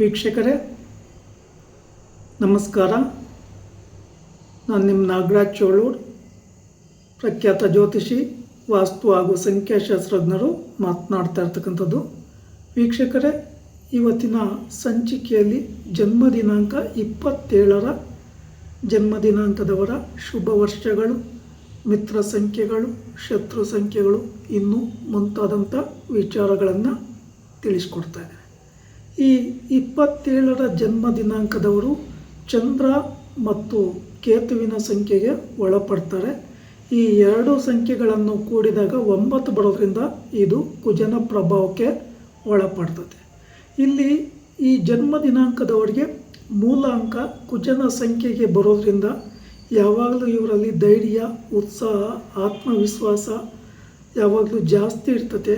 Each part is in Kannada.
ವೀಕ್ಷಕರೇ ನಮಸ್ಕಾರ. ನಾನು ನಿಮ್ಮ ನಾಗರಾಜ್ ಚೋಳೂರ್, ಪ್ರಖ್ಯಾತ ಜ್ಯೋತಿಷಿ, ವಾಸ್ತು ಹಾಗೂ ಸಂಖ್ಯಾಶಾಸ್ತ್ರಜ್ಞರು ಮಾತನಾಡ್ತಾ ಇರ್ತಕ್ಕಂಥದ್ದು. ವೀಕ್ಷಕರೇ, ಇವತ್ತಿನ ಸಂಚಿಕೆಯಲ್ಲಿ ಜನ್ಮ ದಿನಾಂಕ 27ರ ಜನ್ಮದಿನಾಂಕದವರ ಶುಭ ವರ್ಷಗಳು, ಮಿತ್ರ ಸಂಖ್ಯೆಗಳು, ಶತ್ರು ಸಂಖ್ಯೆಗಳು, ಇನ್ನೂ ಮುಂತಾದಂಥ ವಿಚಾರಗಳನ್ನು ತಿಳಿಸ್ಕೊಡ್ತಾರೆ. ಈ 27ರ ಜನ್ಮ ದಿನಾಂಕದವರು ಚಂದ್ರ ಮತ್ತು ಕೇತುವಿನ ಸಂಖ್ಯೆಗೆ ಒಳಪಡ್ತಾರೆ. ಈ ಎರಡು ಸಂಖ್ಯೆಗಳನ್ನು ಕೂಡಿದಾಗ 9 ಬರೋದ್ರಿಂದ ಇದು ಕುಜನ ಪ್ರಭಾವಕ್ಕೆ ಒಳಪಡ್ತದೆ. ಇಲ್ಲಿ ಈ ಜನ್ಮ ದಿನಾಂಕದವರಿಗೆ ಮೂಲ ಅಂಕ ಕುಜನ ಸಂಖ್ಯೆಗೆ ಬರೋದ್ರಿಂದ ಯಾವಾಗಲೂ ಇವರಲ್ಲಿ ಧೈರ್ಯ, ಉತ್ಸಾಹ, ಆತ್ಮವಿಶ್ವಾಸ ಯಾವಾಗಲೂ ಜಾಸ್ತಿ ಇರ್ತದೆ.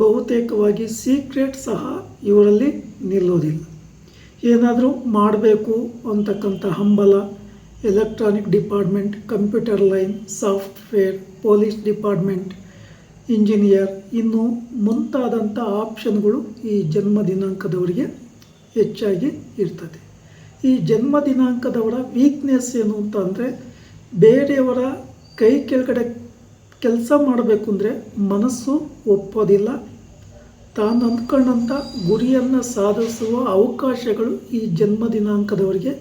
ಬಹುತೇಕವಾಗಿ ಸೀಕ್ರೆಟ್ ಸಹ ಇವರಲ್ಲಿ ನಿಲ್ಲೋದಿಲ್ಲ. ಏನಾದರೂ ಮಾಡಬೇಕು ಅಂತಕ್ಕಂಥ ಹಂಬಲ, electronic department, computer line, software, police department, engineer, ಇನ್ನು ಮುಂತಾದಂಥ ಆಪ್ಷನ್ಗಳು ಈ ಜನ್ಮ ದಿನಾಂಕದವರಿಗೆ ಹೆಚ್ಚಾಗಿ ಇರ್ತದೆ. ಈ ಜನ್ಮ ದಿನಾಂಕದವರ ವೀಕ್ನೆಸ್ ಏನು ಅಂತ ಅಂದರೆ, ಬೇರೆಯವರ ಕೈ ಕೆಳಗಡೆ ಕೆಲಸ ಮಾಡಬೇಕು ಅಂದರೆ ಮನಸ್ಸು ಒಪ್ಪೋದಿಲ್ಲ. ತಾನು ಅಂದ್ಕೊಂಡಂಥ ಗುರಿಯನ್ನು ಸಾಧಿಸುವ ಅವಕಾಶಗಳು ಈ ಜನ್ಮ ದಿನಾಂಕದವರಿಗೆ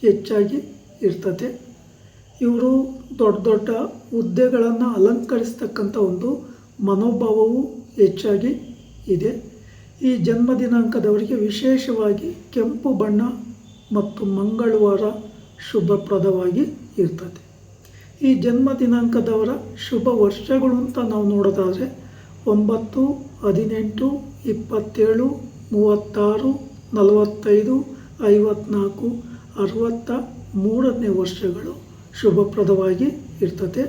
ಹೆಚ್ಚಾಗಿ ಇರ್ತದೆ. ಇವರು ದೊಡ್ಡ ದೊಡ್ಡ ಹುದ್ದೆಗಳನ್ನು ಅಲಂಕರಿಸ್ತಕ್ಕಂಥ ಒಂದು ಮನೋಭಾವವು ಹೆಚ್ಚಾಗಿ ಇದೆ. ಈ ಜನ್ಮ ದಿನಾಂಕದವರಿಗೆ ವಿಶೇಷವಾಗಿ ಕೆಂಪು ಬಣ್ಣ ಮತ್ತು ಮಂಗಳವಾರ ಶುಭಪ್ರದವಾಗಿ ಇರ್ತದೆ. ಈ ಜನ್ಮ ದಿನಾಂಕದವರ ಶುಭ ವರ್ಷಗಳು ಅಂತ ನಾವು ನೋಡೋದಾದರೆ 9, 18, 27, 36, 45, 54, 63ನೇ ವರ್ಷಗಳು ಶುಭಪ್ರದವಾಗಿ ಇರ್ತದೆ.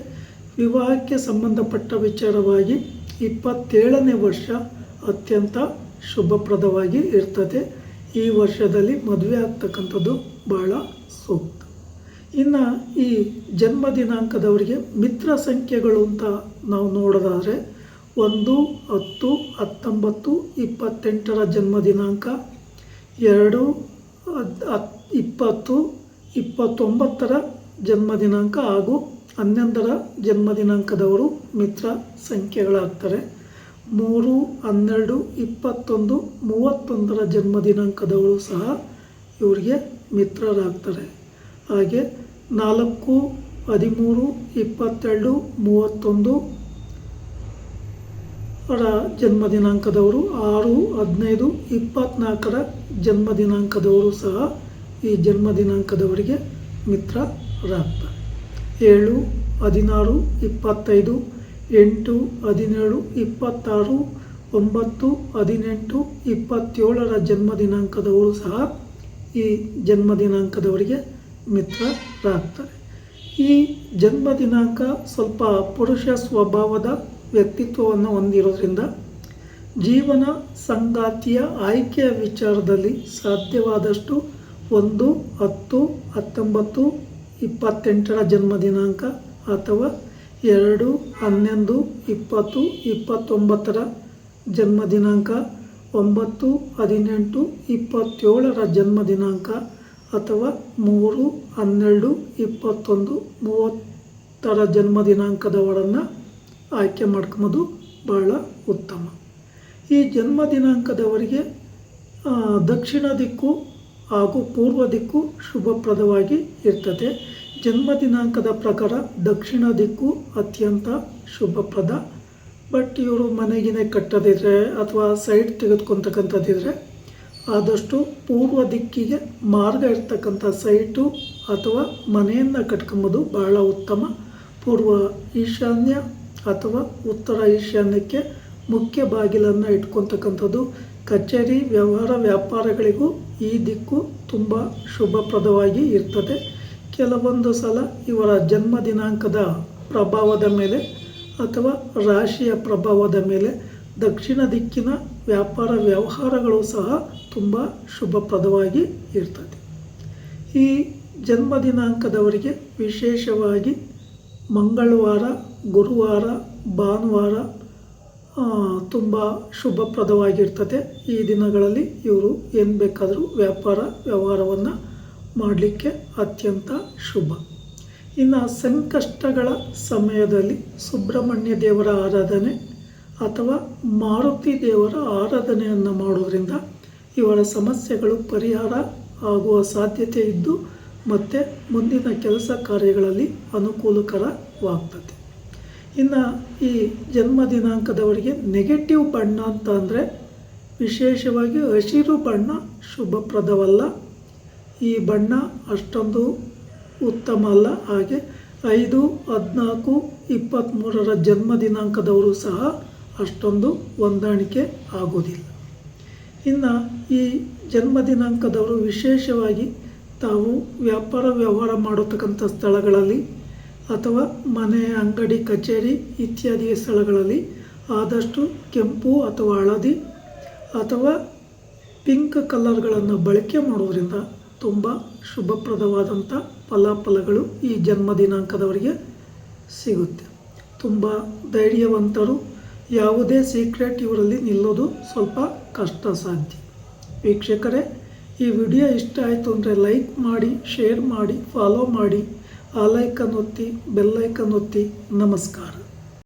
ವಿವಾಹಕ್ಕೆ ಸಂಬಂಧಪಟ್ಟ ವಿಚಾರವಾಗಿ 27ನೇ ವರ್ಷ ಅತ್ಯಂತ ಶುಭಪ್ರದವಾಗಿ ಇರ್ತದೆ. ಈ ವರ್ಷದಲ್ಲಿ ಮದುವೆ ಆಗ್ತಕ್ಕಂಥದ್ದು ಬಹಳ ಸೂಕ್ತ. ಇನ್ನು ಈ ಜನ್ಮ ದಿನಾಂಕದವರಿಗೆ ಮಿತ್ರ ಸಂಖ್ಯೆಗಳು ಅಂತ ನಾವು ನೋಡೋದಾದರೆ 1, 10, 19, 28ರ ಜನ್ಮ ದಿನಾಂಕ, 2, 20, 29ರ ಜನ್ಮ ದಿನಾಂಕ ಹಾಗೂ 11ರ ಜನ್ಮ ದಿನಾಂಕದವರು ಮಿತ್ರ ಸಂಖ್ಯೆಗಳಾಗ್ತಾರೆ. 3, 12, 21, 31ರ ಜನ್ಮ ದಿನಾಂಕದವರು ಸಹ ಇವರಿಗೆ ಮಿತ್ರರಾಗ್ತಾರೆ. ಹಾಗೆ 4, 13, 22, 31 ರ ಜನ್ಮ ದಿನಾಂಕದವರು, 6, 15, 24ರ ಜನ್ಮ ದಿನಾಂಕದವರು ಸಹ ಈ ಜನ್ಮ ದಿನಾಂಕದವರಿಗೆ ಮಿತ್ರರಾಗ್ತಾರೆ. 7, 16, 25, 8, 17, 26, 9, 18, 27ರ ಜನ್ಮ ದಿನಾಂಕದವರು ಸಹ ಈ ಜನ್ಮ ದಿನಾಂಕದವರಿಗೆ ಮಿತ್ರರಾಗ್ತಾರೆ. ಈ ಜನ್ಮ ದಿನಾಂಕ ಸ್ವಲ್ಪ ಪುರುಷ ಸ್ವಭಾವದ ವ್ಯಕ್ತಿತ್ವವನ್ನು ಹೊಂದಿರೋದ್ರಿಂದ ಜೀವನ ಸಂಗಾತಿಯ ಆಯ್ಕೆಯ ವಿಚಾರದಲ್ಲಿ ಸಾಧ್ಯವಾದಷ್ಟು 1, 10, 19, 28ರ ಜನ್ಮ ದಿನಾಂಕ ಅಥವಾ 2, 11, 20, 29ರ ಜನ್ಮ ದಿನಾಂಕ, 9, 18, 27ರ ಜನ್ಮ ದಿನಾಂಕ ಅಥವಾ 3, 12, 21, 30ರ ಜನ್ಮ ದಿನಾಂಕದವರನ್ನು ಆಯ್ಕೆ ಮಾಡ್ಕೊಬೋದು ಬಹಳ ಉತ್ತಮ. ಈ ಜನ್ಮ ದಿನಾಂಕದವರಿಗೆ ದಕ್ಷಿಣ ದಿಕ್ಕು ಹಾಗೂ ಪೂರ್ವ ದಿಕ್ಕು ಶುಭಪ್ರದವಾಗಿ ಇರ್ತದೆ. ಜನ್ಮ ದಿನಾಂಕದ ಪ್ರಕಾರ ದಕ್ಷಿಣ ದಿಕ್ಕು ಅತ್ಯಂತ ಶುಭಪ್ರದ. ಬಟ್ ಇವರು ಮನೆಗಿನೇ ಕಟ್ಟದಿದ್ರೆ ಅಥವಾ ಸೈಡ್ ತೆಗೆದುಕೊತಕ್ಕಂಥದ್ದಿದ್ರೆ ಆದಷ್ಟು ಪೂರ್ವ ದಿಕ್ಕಿಗೆ ಮಾರ್ಗ ಇರ್ತಕ್ಕಂಥ ಸೈಟು ಅಥವಾ ಮನೆಯನ್ನು ಕಟ್ಕೊಂಬೋದು ಬಹಳ ಉತ್ತಮ. ಪೂರ್ವ ಈಶಾನ್ಯ ಅಥವಾ ಉತ್ತರ ಈಶಾನ್ಯಕ್ಕೆ ಮುಖ್ಯ ಬಾಗಿಲನ್ನು ಇಟ್ಕೊತಕ್ಕಂಥದ್ದು. ಕಚೇರಿ, ವ್ಯವಹಾರ, ವ್ಯಾಪಾರಗಳಿಗೂ ಈ ದಿಕ್ಕು ತುಂಬ ಶುಭಪ್ರದವಾಗಿ ಇರ್ತದೆ. ಕೆಲವೊಂದು ಸಲ ಇವರ ಜನ್ಮ ದಿನಾಂಕದ ಪ್ರಭಾವದ ಮೇಲೆ ಅಥವಾ ರಾಶಿಯ ಪ್ರಭಾವದ ಮೇಲೆ ದಕ್ಷಿಣ ದಿಕ್ಕಿನ ವ್ಯಾಪಾರ ವ್ಯವಹಾರಗಳು ಸಹ ತುಂಬ ಶುಭಪ್ರದವಾಗಿ ಇರ್ತದೆ. ಈ ಜನ್ಮ ದಿನಾಂಕದವರಿಗೆ ವಿಶೇಷವಾಗಿ ಮಂಗಳವಾರ, ಗುರುವಾರ, ಭಾನುವಾರ ತುಂಬ ಶುಭಪ್ರದವಾಗಿರ್ತದೆ. ಈ ದಿನಗಳಲ್ಲಿ ಇವರು ಏನು ಬೇಕಾದರೂ ವ್ಯಾಪಾರ ವ್ಯವಹಾರವನ್ನು ಮಾಡಲಿಕ್ಕೆ ಅತ್ಯಂತ ಶುಭ. ಇನ್ನು ಸಂಕಷ್ಟಗಳ ಸಮಯದಲ್ಲಿ ಸುಬ್ರಹ್ಮಣ್ಯ ದೇವರ ಆರಾಧನೆ ಅಥವಾ ಮಾರುತಿ ದೇವರ ಆರಾಧನೆಯನ್ನು ಮಾಡೋದ್ರಿಂದ ಇವರ ಸಮಸ್ಯೆಗಳು ಪರಿಹಾರ ಆಗುವ ಸಾಧ್ಯತೆ ಇದ್ದು ಮತ್ತು ಮುಂದಿನ ಕೆಲಸ ಕಾರ್ಯಗಳಲ್ಲಿ ಅನುಕೂಲಕರವಾಗ್ತದೆ. ಇನ್ನು ಈ ಜನ್ಮ ದಿನಾಂಕದವರಿಗೆ ನೆಗೆಟಿವ್ ಬಣ್ಣ ಅಂತ ಅಂದರೆ ವಿಶೇಷವಾಗಿ ಹಸಿರು ಬಣ್ಣ ಶುಭಪ್ರದವಲ್ಲ. ಈ ಬಣ್ಣ ಅಷ್ಟೊಂದು ಉತ್ತಮ ಅಲ್ಲ. ಹಾಗೆ 5-14-23 ಜನ್ಮ ದಿನಾಂಕದವರು ಸಹ ಅಷ್ಟೊಂದು ಹೊಂದಾಣಿಕೆ ಆಗೋದಿಲ್ಲ. ಇನ್ನು ಈ ಜನ್ಮ ದಿನಾಂಕದವರು ವಿಶೇಷವಾಗಿ ತಾವು ವ್ಯಾಪಾರ ವ್ಯವಹಾರ ಮಾಡತಕ್ಕಂಥ ಸ್ಥಳಗಳಲ್ಲಿ ಅಥವಾ ಮನೆ, ಅಂಗಡಿ, ಕಚೇರಿ ಇತ್ಯಾದಿ ಸ್ಥಳಗಳಲ್ಲಿ ಆದಷ್ಟು ಕೆಂಪು ಅಥವಾ ಹಳದಿ ಅಥವಾ ಪಿಂಕ್ ಕಲರ್ಗಳನ್ನು ಬಳಕೆ ಮಾಡೋದ್ರಿಂದ ತುಂಬ ಶುಭಪ್ರದವಾದಂಥ ಫಲಾಫಲಗಳು ಈ ಜನ್ಮ ದಿನಾಂಕದವರಿಗೆ ಸಿಗುತ್ತೆ. ತುಂಬ ಧೈರ್ಯವಂತರು. ಯಾವುದೇ ಸೀಕ್ರೆಟ್ ಇವರಲ್ಲಿ ನಿಲ್ಲೋದು ಸ್ವಲ್ಪ ಕಷ್ಟ ಸಾಧ್ಯ. ವೀಕ್ಷಕರೇ, ಈ ವಿಡಿಯೋ ಇಷ್ಟ ಆಯಿತು ಅಂದರೆ ಲೈಕ್ ಮಾಡಿ, ಶೇರ್ ಮಾಡಿ, ಫಾಲೋ ಮಾಡಿ, ಆ ಲೈಕನ್ನು ಒತ್ತಿ, ಬೆಲ್ಲೈಕನ್ ಒತ್ತಿ. ನಮಸ್ಕಾರ.